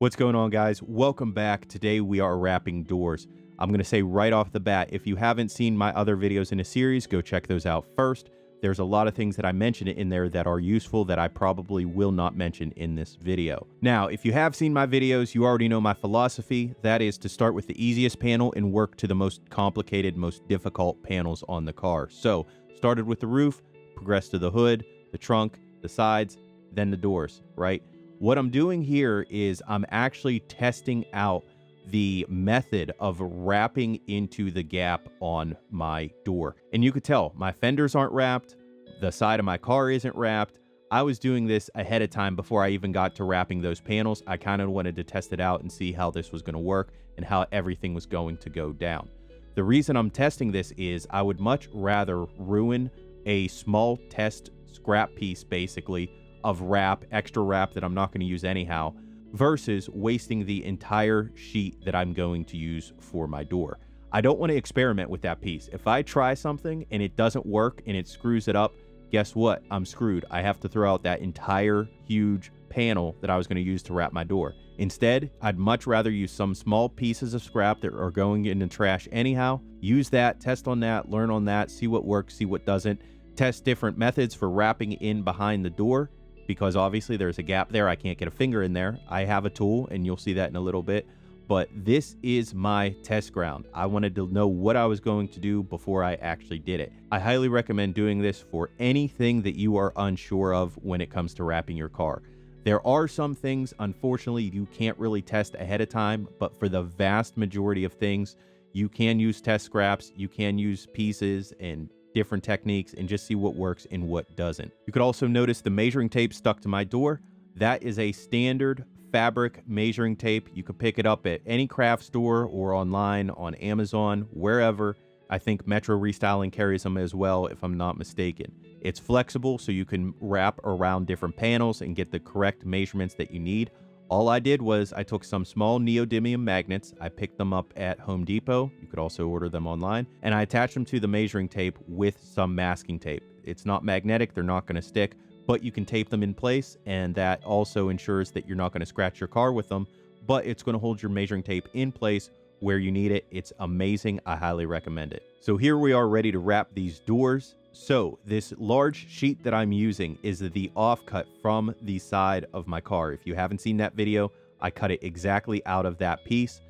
What's going on, guys? Welcome back. Today we are wrapping doors. I'm going to say right off the bat, if you haven't seen my other videos in a series, go check those out first. There's a lot of things that I mentioned in there that are useful that I probably will not mention in this video. Now, if you have seen my videos, you already know my philosophy. That is to start with the easiest panel and work to the most complicated, most difficult panels on the car. So, started with the roof, progressed to the hood, the trunk, the sides, then the doors, right? What I'm doing here is I'm actually testing out the method of wrapping into the gap on my door. And you could tell my fenders aren't wrapped, the side of my car isn't wrapped. I was doing this ahead of time before I even got to wrapping those panels. I kind of wanted to test it out and see how this was going to work and how everything was going to go down. The reason I'm testing this is I would much rather ruin a small test scrap piece, basically, of wrap, extra wrap that I'm not going to use anyhow, versus wasting the entire sheet that I'm going to use for my door. I don't want to experiment with that piece. If I try something and it doesn't work and it screws it up, guess what? I'm screwed. I have to throw out that entire huge panel that I was going to use to wrap my door. Instead, I'd much rather use some small pieces of scrap that are going in the trash anyhow. Use that, test on that, learn on that, see what works, see what doesn't. Test different methods for wrapping in behind the door, because obviously there's a gap there. I can't get a finger in there. I have a tool, and you'll see that in a little bit. But this is my test ground. I wanted to know what I was going to do before I actually did it. I highly recommend doing this for anything that you are unsure of when it comes to wrapping your car. There are some things, unfortunately, you can't really test ahead of time, but for the vast majority of things, you can use test scraps, you can use pieces and different techniques and just see what works and what doesn't. You could also notice the measuring tape stuck to my door. That is a standard fabric measuring tape. You could pick it up at any craft store or online on Amazon, wherever. I think Metro Restyling carries them as well, if I'm not mistaken. It's flexible, so you can wrap around different panels and get the correct measurements that you need. All I did was I took some small neodymium magnets. I picked them up at Home Depot. You could also order them online. And I attached them to the measuring tape with some masking tape. It's not magnetic. They're not going to stick, but you can tape them in place. And that also ensures that you're not going to scratch your car with them, but it's going to hold your measuring tape in place where you need it. It's amazing. I highly recommend it. So here we are ready to wrap these doors. So this large sheet that I'm using is the offcut from the side of my car. If you haven't seen that video, I cut it exactly out of that piece.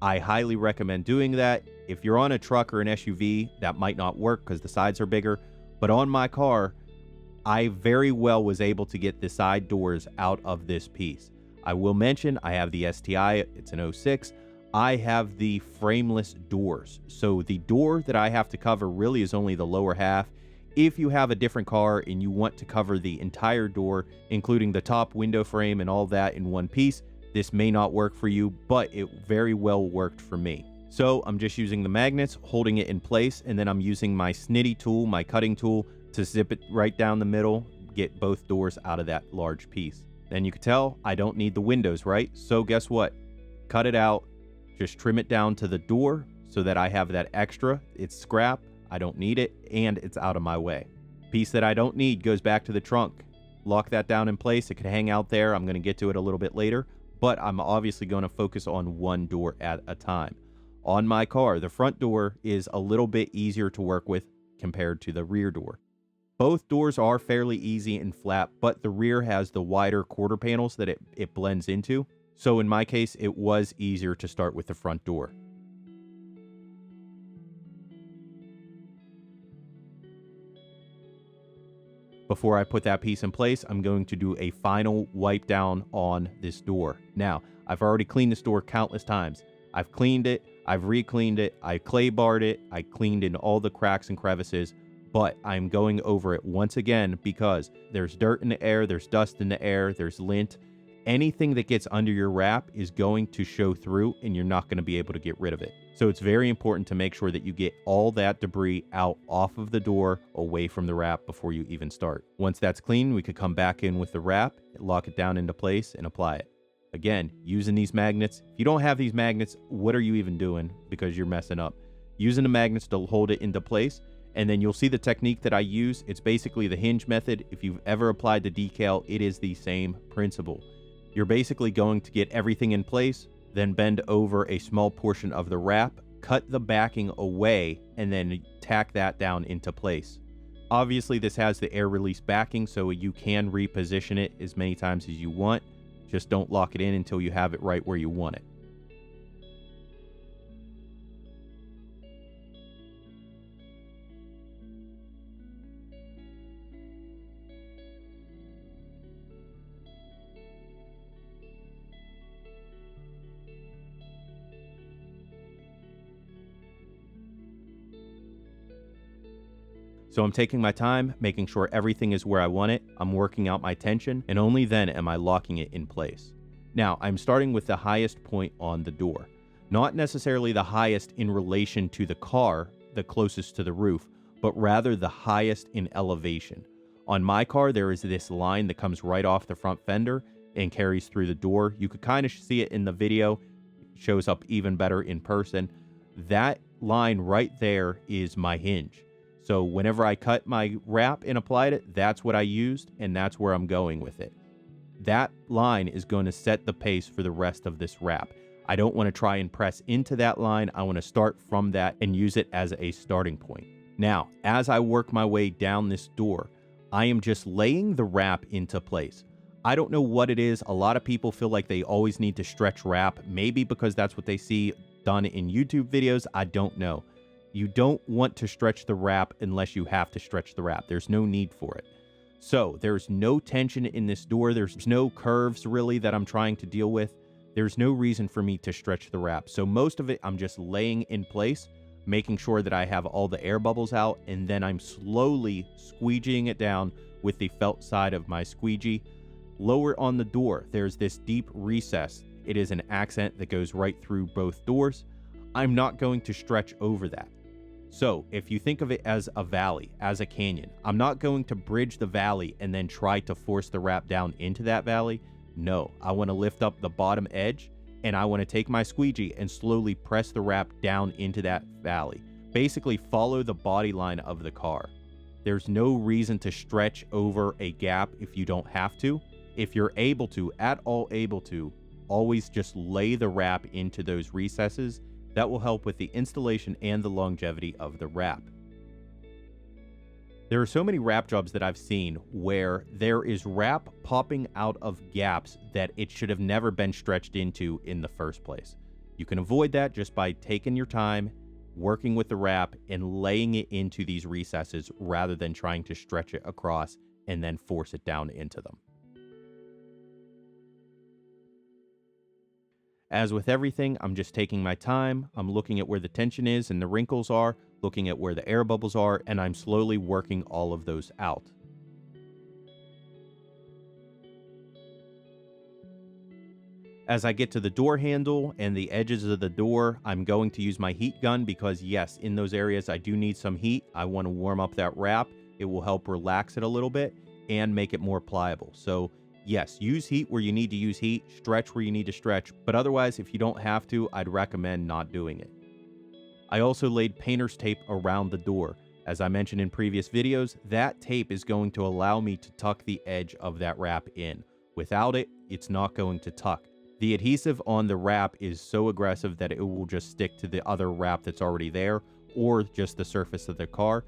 I highly recommend doing that. If you're on a truck or an SUV, that might not work because the sides are bigger. But on my car, I very well was able to get the side doors out of this piece. I will mention I have the STi. It's an 06. I have the frameless doors. So the door that I have to cover really is only the lower half. If you have a different car and you want to cover the entire door, including the top window frame and all that in one piece, this may not work for you, but it very well worked for me. So I'm just using the magnets, holding it in place, and then I'm using my snitty tool, my cutting tool, to zip it right down the middle, get both doors out of that large piece. Then you can tell I don't need the windows, right? So guess what? Cut it out, just trim it down to the door so that I have that extra. It's scrap. I don't need it, and it's out of my way. Piece that I don't need goes back to the trunk. Lock that down in place. It can hang out there. I'm going to get to it a little bit later, but I'm obviously going to focus on one door at a time. On my car, the front door is a little bit easier to work with compared to the rear door. Both doors are fairly easy and flat, but the rear has the wider quarter panels that it blends into. So in my case, it was easier to start with the front door. Before I put that piece in place, I'm going to do a final wipe down on this door. Now, I've already cleaned this door countless times. I've cleaned it, I've re-cleaned it, I clay barred it, I cleaned in all the cracks and crevices, but I'm going over it once again because there's dirt in the air, there's dust in the air, there's lint. Anything that gets under your wrap is going to show through and you're not going to be able to get rid of it. So it's very important to make sure that you get all that debris out off of the door, away from the wrap before you even start. Once that's clean, we could come back in with the wrap, lock it down into place, and apply it. Again, using these magnets. If you don't have these magnets, what are you even doing? Because you're messing up. Using the magnets to hold it into place, and then you'll see the technique that I use. It's basically the hinge method. If you've ever applied the decal, it is the same principle. You're basically going to get everything in place, then bend over a small portion of the wrap, cut the backing away, and then tack that down into place. Obviously, this has the air release backing, so you can reposition it as many times as you want. Just don't lock it in until you have it right where you want it. So I'm taking my time, making sure everything is where I want it. I'm working out my tension, and only then am I locking it in place. Now, I'm starting with the highest point on the door. Not necessarily the highest in relation to the car, the closest to the roof, but rather the highest in elevation. On my car, there is this line that comes right off the front fender and carries through the door. You could kind of see it in the video. It shows up even better in person. That line right there is my hinge. So whenever I cut my wrap and applied it, that's what I used, and that's where I'm going with it. That line is going to set the pace for the rest of this wrap. I don't want to try and press into that line. I want to start from that and use it as a starting point. Now, as I work my way down this door, I am just laying the wrap into place. I don't know what it is. A lot of people feel like they always need to stretch wrap, maybe because that's what they see done in YouTube videos. I don't know. You don't want to stretch the wrap unless you have to stretch the wrap. There's no need for it. So there's no tension in this door. There's no curves really that I'm trying to deal with. There's no reason for me to stretch the wrap. So most of it, I'm just laying in place, making sure that I have all the air bubbles out, and then I'm slowly squeegeeing it down with the felt side of my squeegee. Lower on the door, there's this deep recess. It is an accent that goes right through both doors. I'm not going to stretch over that. So if you think of it as a valley, as a canyon, I'm not going to bridge the valley and then try to force the wrap down into that valley. No, I want to lift up the bottom edge, and I want to take my squeegee and slowly press the wrap down into that valley. Basically follow the body line of the car. There's no reason to stretch over a gap if you don't have to. If you're able to, at all able to, always just lay the wrap into those recesses. That will help with the installation and the longevity of the wrap. There are so many wrap jobs that I've seen where there is wrap popping out of gaps that it should have never been stretched into in the first place. You can avoid that just by taking your time, working with the wrap, and laying it into these recesses rather than trying to stretch it across and then force it down into them. As with everything, I'm just taking my time. I'm looking at where the tension is and the wrinkles are, looking at where the air bubbles are, and I'm slowly working all of those out. As I get to the door handle and the edges of the door, I'm going to use my heat gun because yes, in those areas I do need some heat. I want to warm up that wrap. It will help relax it a little bit and make it more pliable. So yes, use heat where you need to use heat, stretch where you need to stretch, but otherwise, if you don't have to, I'd recommend not doing it. I also laid painter's tape around the door. As I mentioned in previous videos, that tape is going to allow me to tuck the edge of that wrap in. Without it, it's not going to tuck. The adhesive on the wrap is so aggressive that it will just stick to the other wrap that's already there or just the surface of the car.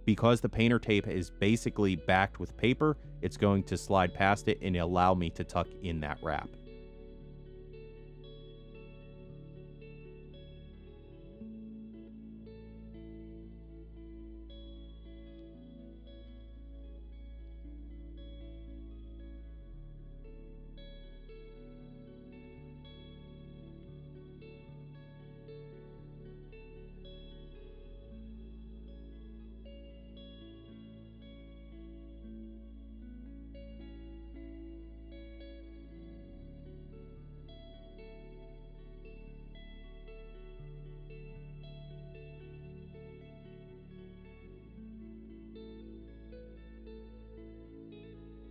Because the painter tape is basically backed with paper, it's going to slide past it and allow me to tuck in that wrap.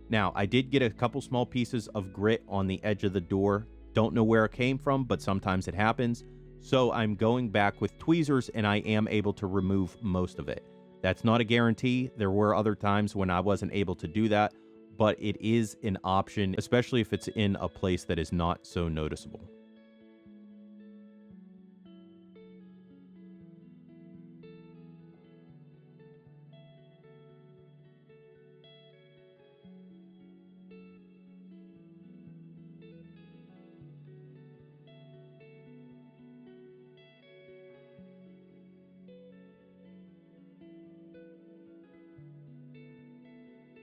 Now, I did get a couple small pieces of grit on the edge of the door. Don't know where it came from, but sometimes it happens. So I'm going back with tweezers and I am able to remove most of it. That's not a guarantee. There were other times when I wasn't able to do that, but it is an option, especially if it's in a place that is not so noticeable.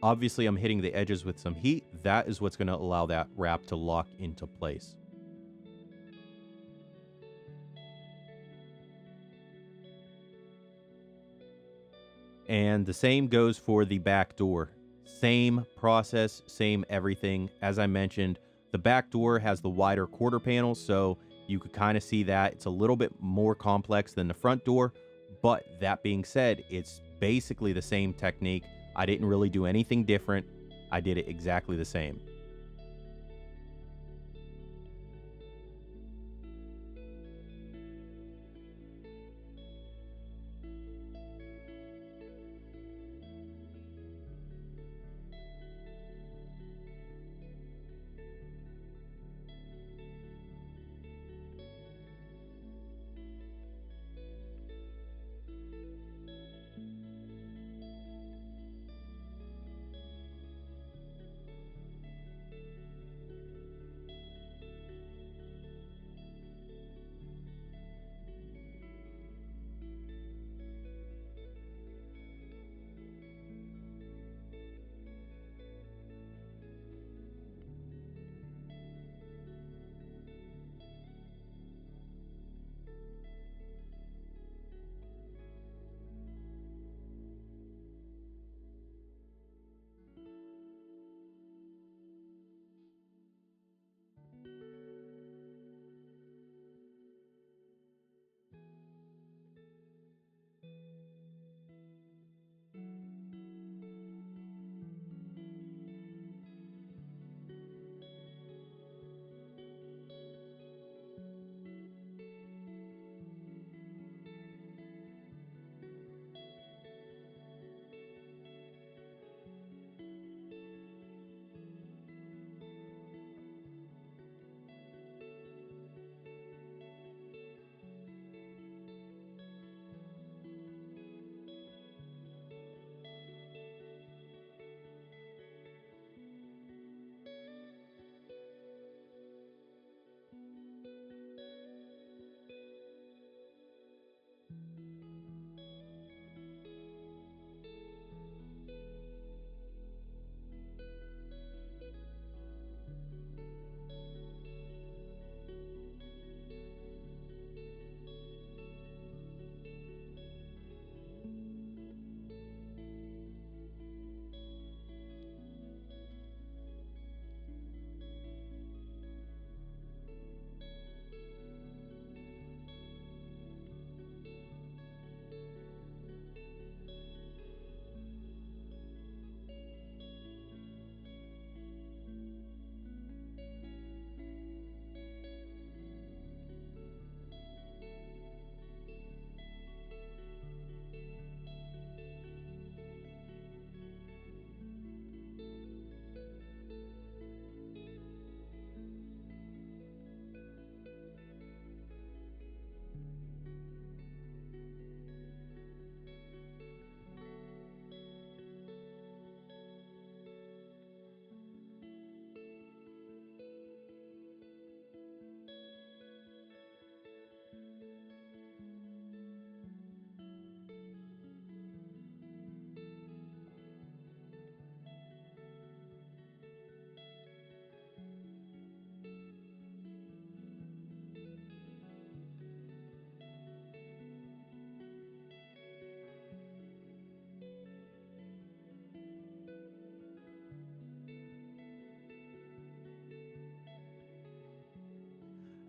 Obviously, I'm hitting the edges with some heat. That is what's going to allow that wrap to lock into place. And the same goes for the back door. Same process, same everything. As I mentioned, the back door has the wider quarter panel, so you could kind of see that it's a little bit more complex than the front door. But that being said, it's basically the same technique. I didn't really do anything different. I did it exactly the same.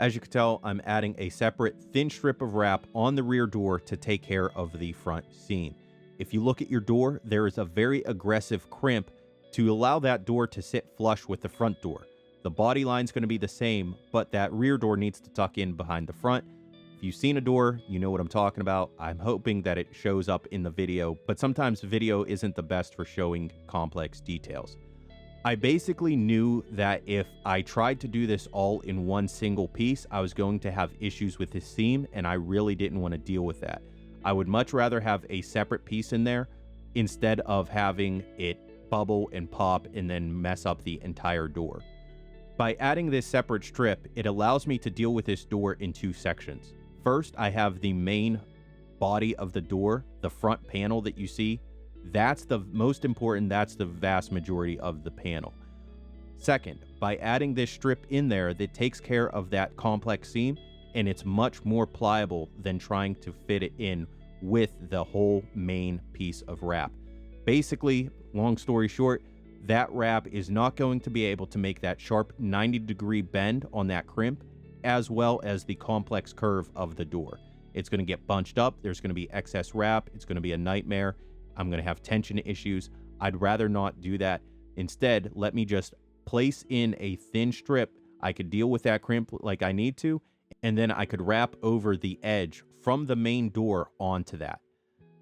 As you can tell, I'm adding a separate thin strip of wrap on the rear door to take care of the front seam. If you look at your door, there is a very aggressive crimp to allow that door to sit flush with the front door. The body line is going to be the same, but that rear door needs to tuck in behind the front. If you've seen a door, you know what I'm talking about. I'm hoping that it shows up in the video, but sometimes video isn't the best for showing complex details. I basically knew that if I tried to do this all in one single piece, I was going to have issues with this seam, and I really didn't want to deal with that. I would much rather have a separate piece in there instead of having it bubble and pop and then mess up the entire door. By adding this separate strip, it allows me to deal with this door in two sections. First, I have the main body of the door, the front panel that you see. That's the most important, that's the vast majority of the panel. Second, by adding this strip in there that takes care of that complex seam, and it's much more pliable than trying to fit it in with the whole main piece of wrap. Basically, long story short, that wrap is not going to be able to make that sharp 90-degree bend on that crimp, as well as the complex curve of the door. It's going to get bunched up, there's going to be excess wrap, it's going to be a nightmare. I'm going to have tension issues. I'd rather not do that. Instead, let me just place in a thin strip. I could deal with that crimp like I need to, and then I could wrap over the edge from the main door onto that.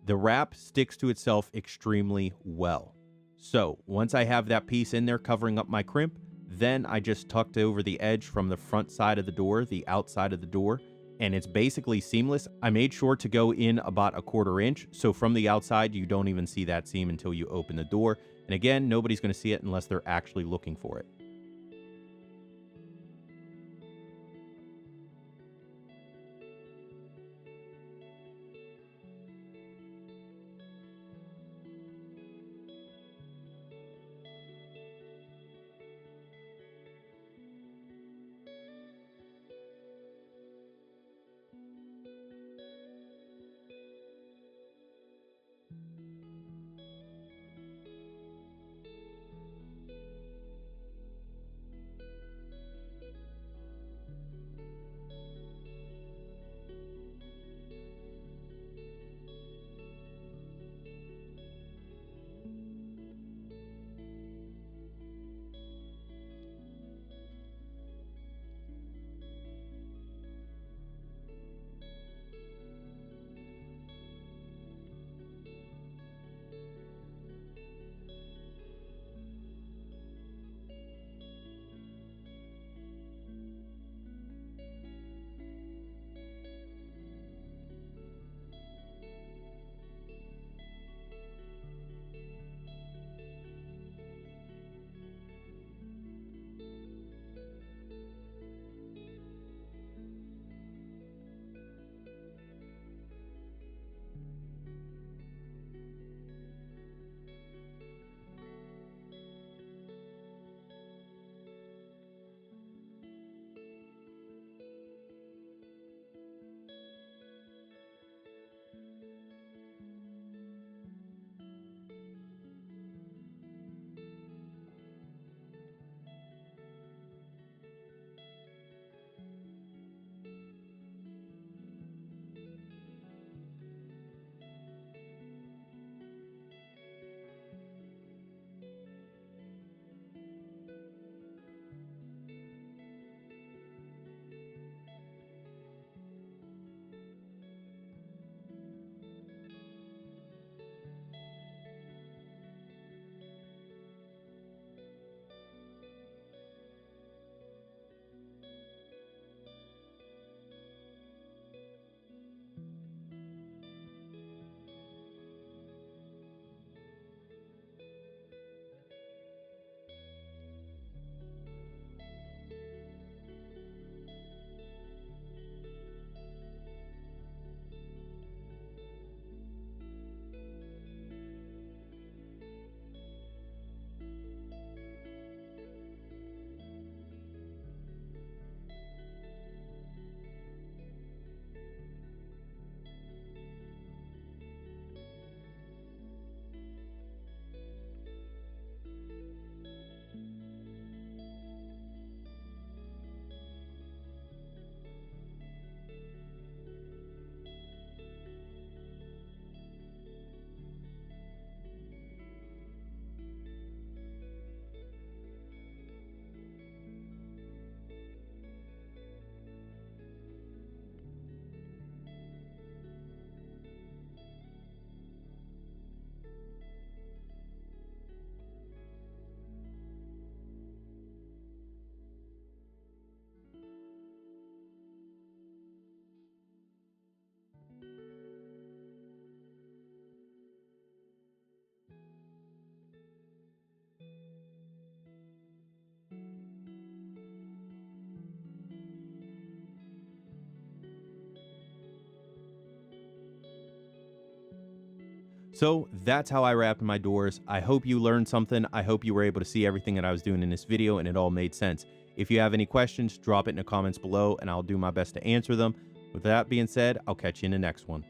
The wrap sticks to itself extremely well. So once I have that piece in there covering up my crimp, then I just tucked over the edge from the front side of the door, the outside of the door, and it's basically seamless. I made sure to go in about a 1/4 inch, so from the outside you don't even see that seam until you open the door. And again, nobody's going to see it unless they're actually looking for it. So that's how I wrapped my doors. I hope you learned something. I hope you were able to see everything that I was doing in this video and it all made sense. If you have any questions, drop it in the comments below and I'll do my best to answer them. With that being said, I'll catch you in the next one.